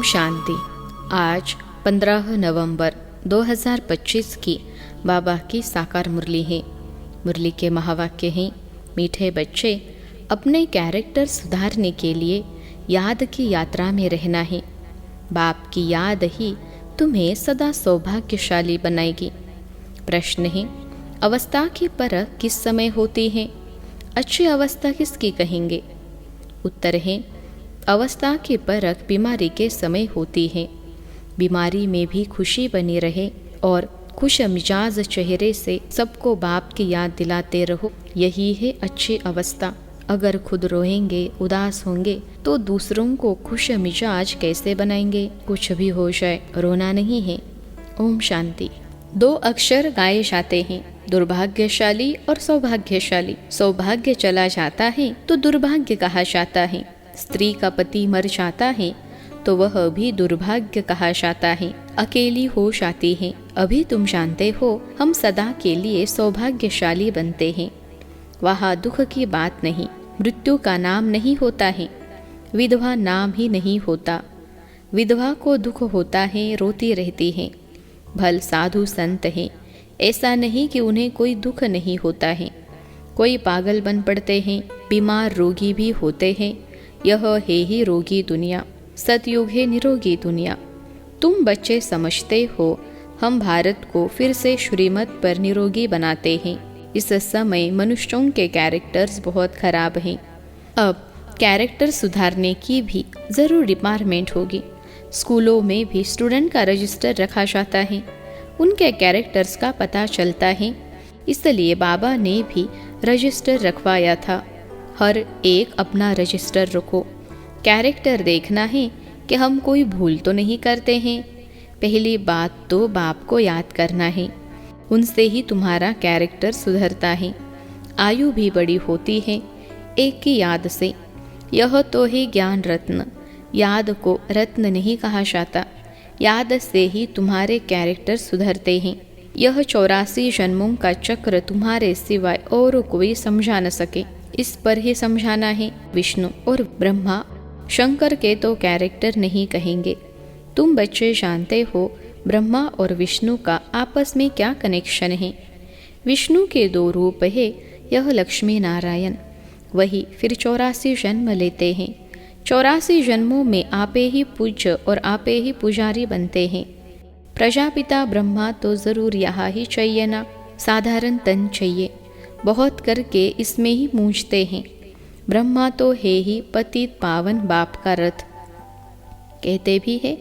शांति। आज 15 नवंबर 2025 की बाबा की साकार मुरली है। मुरली के महावाक्य हैं, मीठे बच्चे, अपने कैरेक्टर सुधारने के लिए याद की यात्रा में रहना है। बाप की याद ही तुम्हें सदा सौभाग्यशाली बनाएगी। प्रश्न है, अवस्था की परख किस समय होती है? अच्छी अवस्था किसकी कहेंगे? उत्तर है, अवस्था की परख बीमारी के समय होती है। बीमारी में भी खुशी बनी रहे और खुश मिजाज चेहरे से सबको बाप की याद दिलाते रहो, यही है अच्छी अवस्था। अगर खुद रोएंगे, उदास होंगे तो दूसरों को खुश मिजाज कैसे बनाएंगे? कुछ भी हो जाए, रोना नहीं है। ओम शांति। 2 अक्षर गाए जाते हैं, दुर्भाग्यशाली और सौभाग्यशाली। सौभाग्य चला जाता है तो दुर्भाग्य कहा जाता है। स्त्री का पति मर जाता है तो वह भी दुर्भाग्य कहा जाता है। अकेली हो जाती है, अभी तुम जानते हो हम सदा के लिए सौभाग्यशाली बनते हैं। वहाँ दुख की बात नहीं, मृत्यु का नाम नहीं होता है, विधवा नाम ही नहीं होता। विधवा को दुख होता है, रोती रहती है। भल साधु संत है, ऐसा नहीं कि उन्हें कोई दुख नहीं होता है। कोई पागल बन पड़ते हैं, बीमार रोगी भी होते हैं। यह है ही रोगी दुनिया, सतयुग है निरोगी दुनिया। तुम बच्चे समझते हो हम भारत को फिर से श्रीमत पर निरोगी बनाते हैं। इस समय मनुष्यों के कैरेक्टर्स बहुत खराब हैं। अब कैरेक्टर सुधारने की भी ज़रूर डिपार्टमेंट होगी। स्कूलों में भी स्टूडेंट का रजिस्टर रखा जाता है, उनके कैरेक्टर्स का पता चलता है। इसलिए बाबा ने भी रजिस्टर रखवाया था। हर एक अपना रजिस्टर रखो। कैरेक्टर देखना है कि हम कोई भूल तो नहीं करते हैं। पहली बात तो बाप को याद करना है, उनसे ही तुम्हारा कैरेक्टर सुधरता है। आयु भी बड़ी होती है एक की याद से। यह तो है ज्ञान रत्न। याद को रत्न नहीं कहा जाता। याद से ही तुम्हारे कैरेक्टर सुधरते हैं। यह 84 जन्मों का चक्र तुम्हारे सिवाय और कोई समझा न सके, इस पर ही समझाना है। विष्णु और ब्रह्मा शंकर के तो कैरेक्टर नहीं कहेंगे। तुम बच्चे जानते हो ब्रह्मा और विष्णु का आपस में क्या कनेक्शन है। विष्णु के 2 रूप है, यह लक्ष्मी नारायण। वही फिर 84 जन्म लेते हैं। 84 जन्मों में आपे ही पूज्य और आपे ही पुजारी बनते हैं। प्रजापिता ब्रह्मा तो ज़रूर यहाँ ही चाहिए ना, साधारण तन चाहिए। बहुत करके इसमें ही मूंझते हैं। ब्रह्मा तो है ही पतित पावन बाप का रथ। कहते भी है,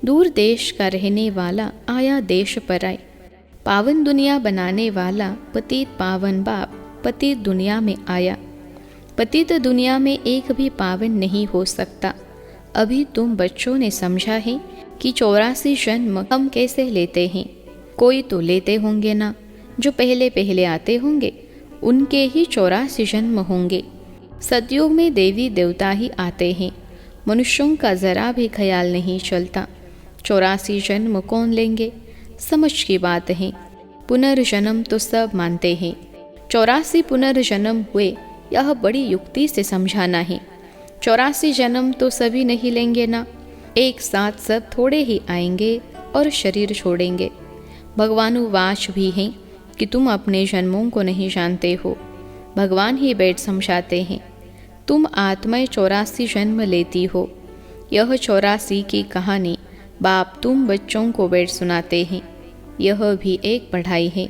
दूर देश का रहने वाला आया देश पर आए। पावन दुनिया बनाने वाला पतित पावन बाप पतित दुनिया में आया। पतित दुनिया में एक भी पावन नहीं हो सकता। अभी तुम बच्चों ने समझा है कि 84 जन्म हम कैसे लेते हैं। कोई तो लेते होंगे ना, जो पहले पहले आते होंगे उनके ही 84 जन्म होंगे। सतयुग में देवी देवता ही आते हैं, मनुष्यों का जरा भी ख्याल नहीं चलता। 84 जन्म कौन लेंगे? समझ की बात है। पुनर्जन्म तो सब मानते हैं। 84 पुनर्जन्म हुए, यह बड़ी युक्ति से समझाना है। 84 जन्म तो सभी नहीं लेंगे ना, एक साथ सब थोड़े ही आएंगे और शरीर छोड़ेंगे। भगवानुवाच भी हैं कि तुम अपने जन्मों को नहीं जानते हो, भगवान ही बैठ समझाते हैं। तुम आत्माएं 84 जन्म लेती हो। यह 84 की कहानी बाप तुम बच्चों को बैठ सुनाते हैं। यह भी एक पढ़ाई है।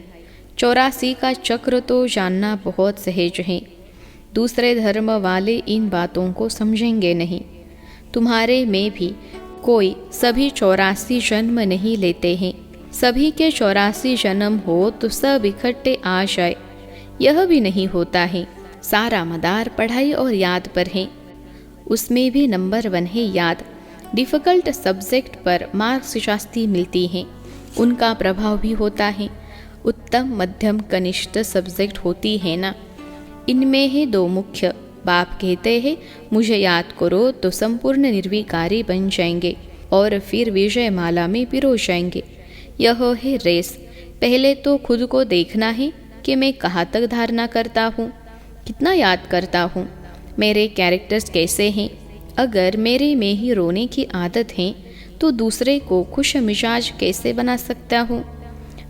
84 का चक्र तो जानना बहुत सहज है। दूसरे धर्म वाले इन बातों को समझेंगे नहीं। तुम्हारे में भी कोई सभी 84 जन्म नहीं लेते हैं। सभी के 84 जन्म हो तो सब इकट्ठे आ जाए, यह भी नहीं होता है। सारा मदार पढ़ाई और याद पर है। उसमें भी नंबर 1 है याद। डिफ़िकल्ट सब्जेक्ट पर मार्क्स शास्त्री मिलती हैं, उनका प्रभाव भी होता है। उत्तम मध्यम कनिष्ठ सब्जेक्ट होती है ना, इनमें है 2 मुख्य। बाप कहते हैं मुझे याद करो तो संपूर्ण निर्विकारी बन जाएंगे और फिर विजय माला में पिरो जाएंगे। यह है रेस। पहले तो खुद को देखना है कि मैं कहाँ तक धारणा करता हूँ, कितना याद करता हूँ, मेरे कैरेक्टर्स कैसे हैं। अगर मेरे में ही रोने की आदत है तो दूसरे को खुश मिजाज कैसे बना सकता हूँ।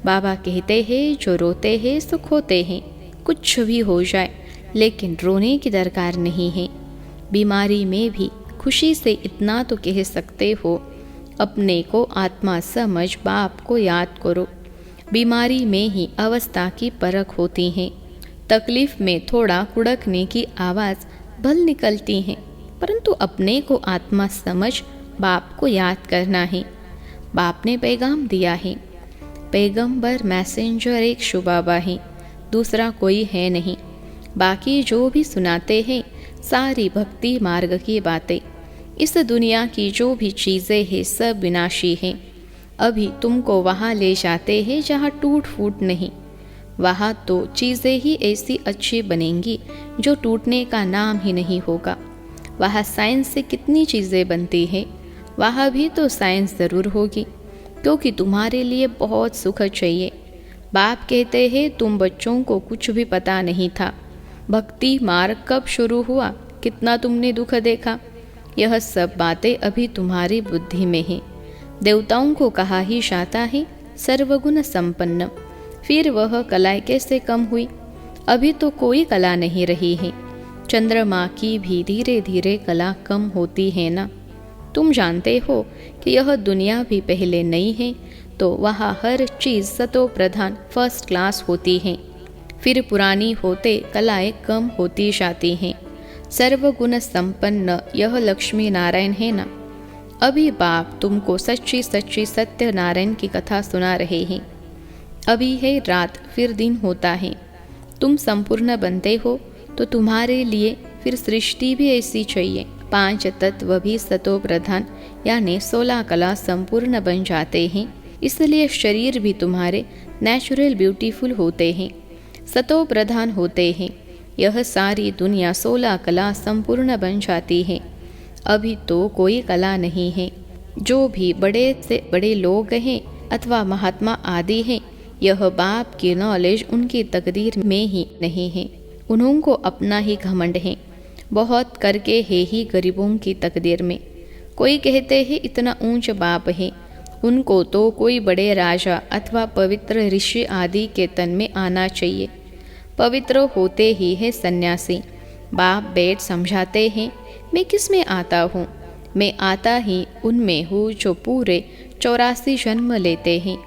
बाबा कहते हैं जो रोते हैं सुख होते हैं। कुछ भी हो जाए लेकिन रोने की दरकार नहीं है। बीमारी में भी खुशी से इतना तो कह सकते हो, अपने को आत्मा समझ बाप को याद करो। बीमारी में ही अवस्था की परख होती है। तकलीफ में थोड़ा कुड़कने की आवाज़ भल निकलती है, परंतु अपने को आत्मा समझ बाप को याद करना है। बाप ने पैगाम दिया है। पैगंबर मैसेंजर एक शुबाबा है, दूसरा कोई है नहीं। बाकी जो भी सुनाते हैं सारी भक्ति मार्ग की बातें। इस दुनिया की जो भी चीज़ें हैं सब विनाशी हैं। अभी तुमको वहाँ ले जाते हैं जहाँ टूट फूट नहीं। वहाँ तो चीज़ें ही ऐसी अच्छी बनेंगी जो टूटने का नाम ही नहीं होगा। वहाँ साइंस से कितनी चीज़ें बनती हैं, वहाँ भी तो साइंस ज़रूर होगी, क्योंकि तुम्हारे लिए बहुत सुख चाहिए। बाप कहते हैं तुम बच्चों को कुछ भी पता नहीं था। भक्ति मार्ग कब शुरू हुआ, कितना तुमने दुख देखा, यह सब बातें अभी तुम्हारी बुद्धि में हैं। देवताओं को कहा ही जाता है सर्वगुण संपन्न, फिर वह कलाएं कैसे कम हुई। अभी तो कोई कला नहीं रही है। चंद्रमा की भी धीरे धीरे कला कम होती है ना। तुम जानते हो कि यह दुनिया भी पहले नहीं है, तो वहाँ हर चीज़ सतो प्रधान फर्स्ट क्लास होती है। फिर पुरानी होते कलाएं कम होती जाती हैं। सर्वगुण संपन्न यह लक्ष्मी नारायण है ना। अभी बाप तुमको सच्ची सच्ची सत्य नारायण की कथा सुना रहे हैं। अभी है रात, फिर दिन होता है। तुम संपूर्ण बनते हो तो तुम्हारे लिए फिर सृष्टि भी ऐसी चाहिए। 5 तत्व भी सतो प्रधान यानी 16 कला संपूर्ण बन जाते हैं। इसलिए शरीर भी तुम्हारे नेचुरल ब्यूटीफुल होते हैं, सतो प्रधान होते हैं। यह सारी दुनिया 16 कला संपूर्ण बन जाती है। अभी तो कोई कला नहीं है। जो भी बड़े से बड़े लोग हैं अथवा महात्मा आदि हैं, यह बाप की नॉलेज उनकी तकदीर में ही नहीं है। उन्होंने अपना ही घमंड है, बहुत करके है ही गरीबों की तकदीर में। कोई कहते हैं इतना ऊंच बाप है, उनको तो कोई बड़े राजा अथवा पवित्र ऋषि आदि के तन में आना चाहिए। पवित्र होते ही है सन्यासी। बाप बैठ समझाते हैं मैं किस में आता हूँ, मैं आता ही उनमें हूँ जो पूरे 84 जन्म लेते हैं।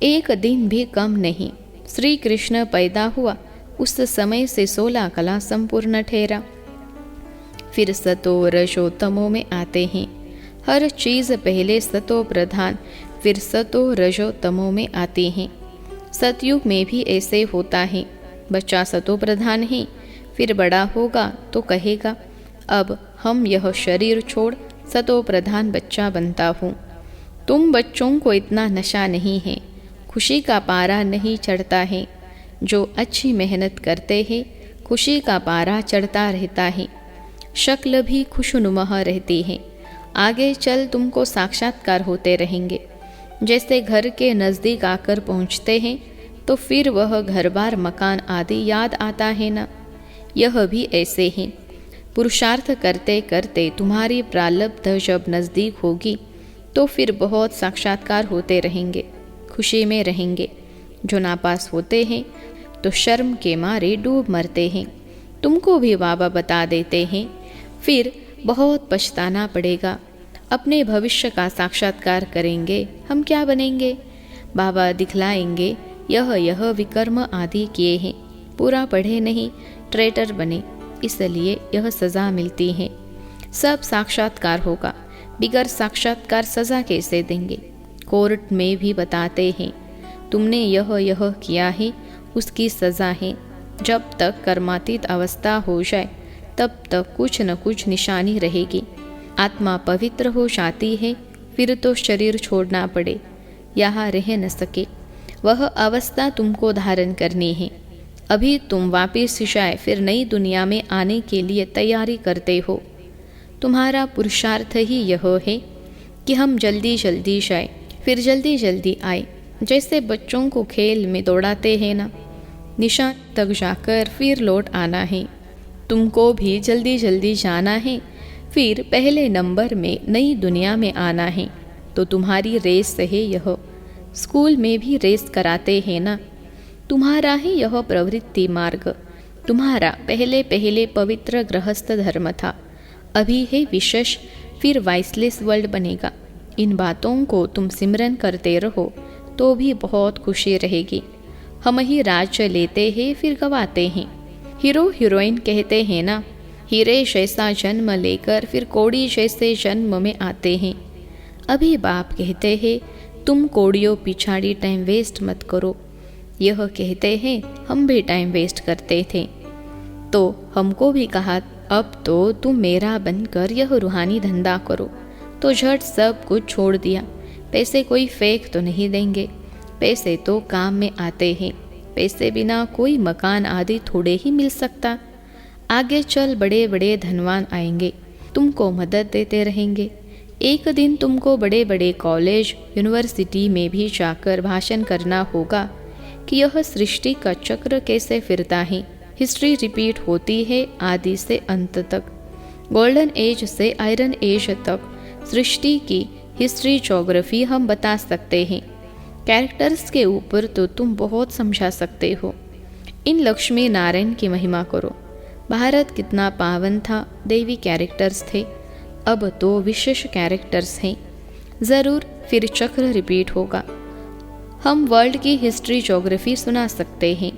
एक दिन भी कम नहीं। श्री कृष्ण पैदा हुआ उस समय से 16 कला संपूर्ण ठहरा। फिर सतो रजो तमो में आते हैं। हर चीज़ पहले सतो प्रधान फिर सतो रजो तमो में आती हैं। सतयुग में भी ऐसे होता है। बच्चा सतो प्रधान है, फिर बड़ा होगा तो कहेगा अब हम यह शरीर छोड़ सतो प्रधान बच्चा बनता हूँ। तुम बच्चों को इतना नशा नहीं है, खुशी का पारा नहीं चढ़ता है। जो अच्छी मेहनत करते हैं खुशी का पारा चढ़ता रहता है, शक्ल भी खुशनुमा रहती है। आगे चल तुमको साक्षात्कार होते रहेंगे। जैसे घर के नज़दीक आकर पहुँचते हैं तो फिर वह घर बार मकान आदि याद आता है ना। यह भी ऐसे ही पुरुषार्थ करते करते तुम्हारी प्रारब्ध जब नज़दीक होगी तो फिर बहुत साक्षात्कार होते रहेंगे, खुशी में रहेंगे। जो नापास होते हैं तो शर्म के मारे डूब मरते हैं। तुमको भी बाबा बता देते हैं, फिर बहुत पछताना पड़ेगा। अपने भविष्य का साक्षात्कार करेंगे, हम क्या बनेंगे। बाबा दिखलाएंगे यह विकर्म आदि किए हैं, पूरा पढ़े नहीं, ट्रेटर बने, इसलिए यह सज़ा मिलती है। सब साक्षात्कार होगा, बिगर साक्षात्कार सज़ा कैसे देंगे। कोर्ट में भी बताते हैं तुमने यह किया है, उसकी सज़ा है। जब तक कर्मातीत अवस्था हो जाए तब तक कुछ न कुछ निशानी रहेगी। आत्मा पवित्र हो जाती है, फिर तो शरीर छोड़ना पड़े, यहाँ रह न सके। वह अवस्था तुमको धारण करनी है। अभी तुम वापिस जाए फिर नई दुनिया में आने के लिए तैयारी करते हो। तुम्हारा पुरुषार्थ ही यह है कि हम जल्दी जल्दी जाए फिर जल्दी जल्दी आए। जैसे बच्चों को खेल में दौड़ाते हैं ना, निशान तक जाकर फिर लौट आना है। तुमको भी जल्दी जल्दी जाना है, फिर पहले नंबर में नई दुनिया में आना है, तो तुम्हारी रेस है यह। स्कूल में भी रेस कराते हैं ना। तुम्हारा ही यह प्रवृत्ति मार्ग, तुम्हारा पहले पहले पवित्र गृहस्थ धर्म था, अभी है विशेष, फिर वाइसलेस वर्ल्ड बनेगा। इन बातों को तुम सिमरन करते रहो तो भी बहुत खुशी रहेगी। हम ही राज्य लेते हैं फिर गवाते हैं। हीरो हीरोइन कहते हैं ना, हीरे जैसा जन्म लेकर फिर कोड़ी जैसे जन्म में आते हैं। अभी बाप कहते हैं तुम कोड़ियों पिछाड़ी टाइम वेस्ट मत करो। यह कहते हैं हम भी टाइम वेस्ट करते थे, तो हमको भी कहा अब तो तुम मेरा बनकर यह रूहानी धंधा करो, तो झट सब कुछ छोड़ दिया। पैसे कोई फेंक तो नहीं देंगे, पैसे तो काम में आते हैं। पैसे बिना कोई मकान आदि थोड़े ही मिल सकता। आगे चल बड़े बड़े धनवान आएंगे, तुमको मदद देते रहेंगे। एक दिन तुमको बड़े बड़े कॉलेज यूनिवर्सिटी में भी जाकर भाषण करना होगा कि यह सृष्टि का चक्र कैसे फिरता है। हिस्ट्री रिपीट होती है आदि से अंत तक, गोल्डन एज से आयरन एज तक सृष्टि की हिस्ट्री ज्योग्राफी हम बता सकते हैं। कैरेक्टर्स के ऊपर तो तुम बहुत समझा सकते हो। इन लक्ष्मी नारायण की महिमा करो। भारत कितना पावन था, देवी कैरेक्टर्स थे, अब तो विशेष कैरेक्टर्स हैं। ज़रूर फिर चक्र रिपीट होगा। हम वर्ल्ड की हिस्ट्री ज्योग्राफी सुना सकते हैं,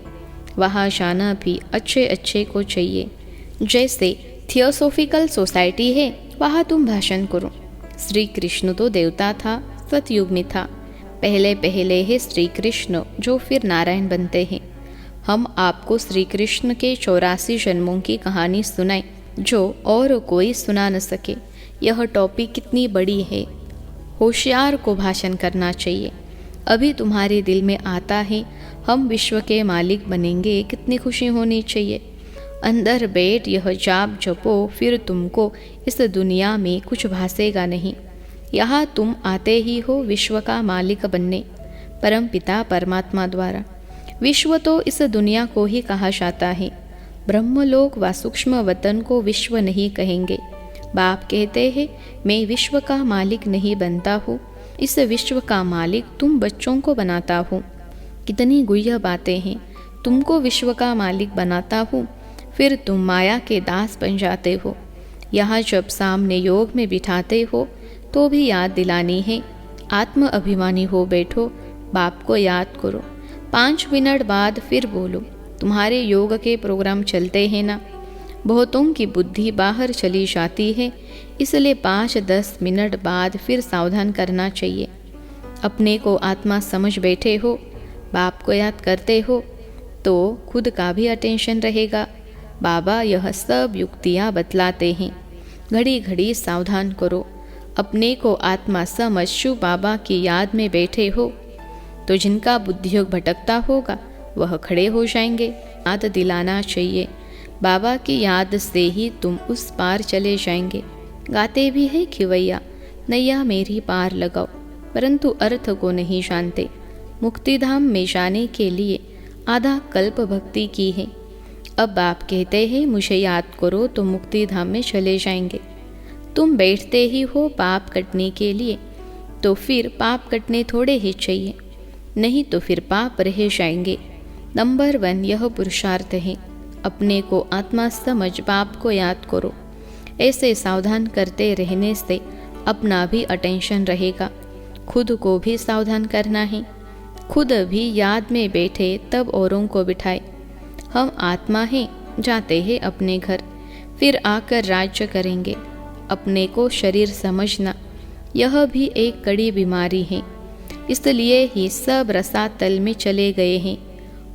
वहाँ जाना भी अच्छे अच्छे को चाहिए। जैसे थियोसॉफिकल सोसाइटी है, वहाँ तुम भाषण करो। श्री कृष्ण तो देवता था, सतयुग में था। पहले पहले है श्री कृष्ण जो फिर नारायण बनते हैं। हम आपको श्री कृष्ण के 84 जन्मों की कहानी सुनाई जो और कोई सुना न सके। यह टॉपिक कितनी बड़ी है, होशियार को भाषण करना चाहिए। अभी तुम्हारे दिल में आता है हम विश्व के मालिक बनेंगे, कितनी खुशी होनी चाहिए। अंदर बैठ यह जाप जपो, फिर तुमको इस दुनिया में कुछ भासेगा नहीं। यहाँ तुम आते ही हो विश्व का मालिक बनने, परम पिता परमात्मा द्वारा। विश्व तो इस दुनिया को ही कहा जाता है। ब्रह्मलोक व सूक्ष्म वतन को विश्व नहीं कहेंगे। बाप कहते हैं मैं विश्व का मालिक नहीं बनता हूँ, इस विश्व का मालिक तुम बच्चों को बनाता हूँ। कितनी गुह्य बातें हैं। तुमको विश्व का मालिक बनाता हूँ, फिर तुम माया के दास बन जाते हो। यहाँ जब सामने योग में बिठाते हो तो भी याद दिलानी है। आत्म अभिमानी हो बैठो, बाप को याद करो। 5 मिनट बाद फिर बोलो। तुम्हारे योग के प्रोग्राम चलते हैं ना, बहुतों की बुद्धि बाहर चली जाती है, इसलिए 5-10 मिनट बाद फिर सावधान करना चाहिए। अपने को आत्मा समझ बैठे हो, बाप को याद करते हो, तो खुद का भी अटेंशन रहेगा। बाबा यह सब युक्तियाँ बतलाते हैं। घड़ी घड़ी सावधान करो। अपने को आत्मा समझ शिव बाबा की याद में बैठे हो, तो जिनका बुद्धियोग भटकता होगा वह खड़े हो जाएंगे। याद दिलाना चाहिए, बाबा की याद से ही तुम उस पार चले जाएंगे। गाते भी है खिवैया, नैया मेरी पार लगाओ, परंतु अर्थ को नहीं जानते। मुक्तिधाम में जाने के लिए आधा कल्प भक्ति की है। अब बाप कहते हैं मुझे याद करो तो मुक्तिधाम में चले जाएंगे। तुम बैठते ही हो पाप कटने के लिए, तो फिर पाप कटने थोड़े ही चाहिए, नहीं तो फिर पाप रह जाएंगे। नंबर 1 यह पुरुषार्थ है। अपने को आत्मा समझ बाप को याद करो। ऐसे सावधान करते रहने से अपना भी अटेंशन रहेगा। खुद को भी सावधान करना है। खुद भी याद में बैठे तब औरों को बिठाए। हम आत्मा हैं, जाते हैं अपने घर, फिर आकर राज्य करेंगे। अपने को शरीर समझना यह भी एक कड़ी बीमारी है। इसलिए ही सब रसातल में चले गए हैं,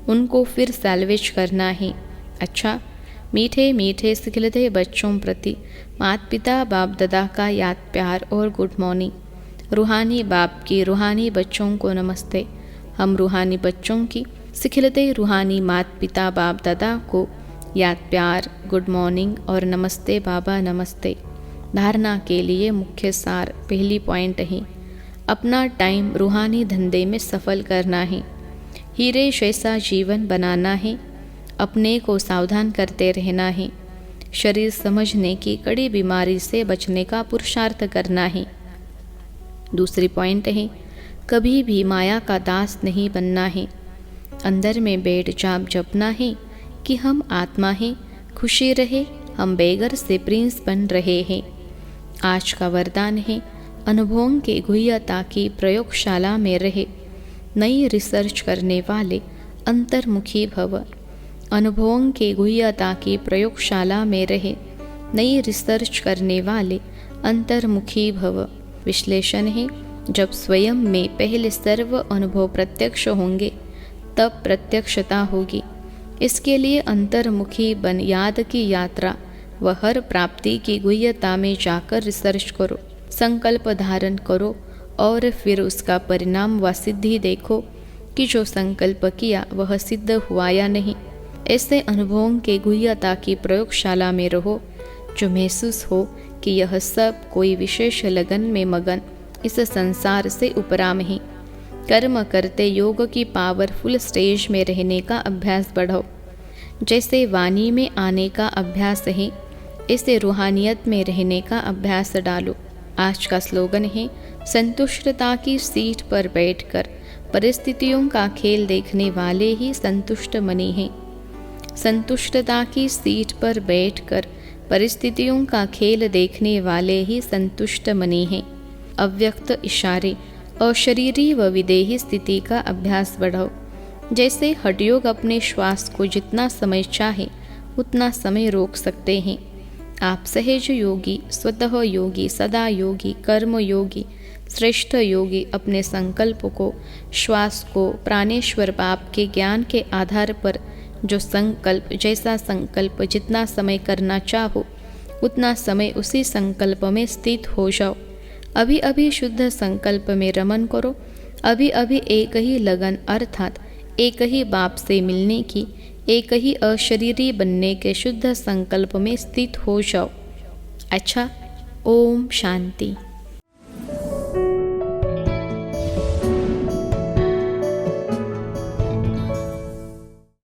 उनको फिर सैल्वेज करना है। अच्छा, मीठे मीठे सिखलते बच्चों प्रति माता पिता बाप दादा का याद प्यार और गुड मॉर्निंग। रूहानी बाप की रूहानी बच्चों को नमस्ते। हम रूहानी बच्चों की सिखलते रूहानी माता पिता बाप दादा को याद प्यार, गुड मॉर्निंग और नमस्ते बाबा नमस्ते। धारणा के लिए मुख्य सार पहली पॉइंट है, अपना टाइम रूहानी धंधे में सफल करना है। हीरे जैसा जीवन बनाना है। अपने को सावधान करते रहना है। शरीर समझने की कड़ी बीमारी से बचने का पुरुषार्थ करना है। दूसरी पॉइंट है, कभी भी माया का दास नहीं बनना है। अंदर में बैठ जाप जपना है कि हम आत्मा हैं, खुशी रहे, हम बेगर से प्रिंस बन रहे हैं। आज का वरदान है, अनुभवों की गुह्यता की प्रयोगशाला में रहे, नई रिसर्च करने वाले अंतर्मुखी भव। अनुभवों की गुह्यता की प्रयोगशाला में रहे, नई रिसर्च करने वाले अंतर्मुखी भव। विश्लेषण है, जब स्वयं में पहले सर्व अनुभव प्रत्यक्ष होंगे तब प्रत्यक्षता होगी। इसके लिए अंतर्मुखी बन याद की यात्रा व हर प्राप्ति की गुह्यता में जाकर रिसर्च करो, संकल्प धारण करो और फिर उसका परिणाम व सिद्धि देखो कि जो संकल्प किया वह सिद्ध हुआ या नहीं। ऐसे अनुभवों के गुह्यता की प्रयोगशाला में रहो, जो महसूस हो कि यह सब कोई विशेष लगन में मगन इस संसार से उपराम है। कर्म करते योग की पावरफुल स्टेज में रहने का अभ्यास बढ़ाओ। जैसे वाणी में आने का अभ्यास है, ऐसे रूहानियत में रहने का अभ्यास डालो। आज का स्लोगन है, संतुष्टता की सीट पर बैठकर परिस्थितियों का खेल देखने वाले ही संतुष्ट मनी हैं। संतुष्टता की सीट पर बैठकर परिस्थितियों का खेल देखने वाले ही संतुष्ट मनी हैं। अव्यक्त इशारे और शरीरी व विदेही स्थिति का अभ्यास बढ़ाओ। जैसे हठयोग अपने श्वास को जितना समय चाहे उतना समय रोक सकते हैं, आप सहज योगी, स्वतः योगी, सदा योगी, कर्म योगी, श्रेष्ठ योगी अपने संकल्प को, श्वास को प्राणेश्वर बाप के ज्ञान के आधार पर जो संकल्प, जैसा संकल्प जितना समय करना चाहो उतना समय उसी संकल्प में स्थित हो जाओ। अभी अभी शुद्ध संकल्प में रमन करो। अभी अभी एक ही लगन अर्थात एक ही बाप से मिलने की, एक ही अशरीरी बनने के शुद्ध संकल्प में स्थित हो जाओ। अच्छा, ओम शांति।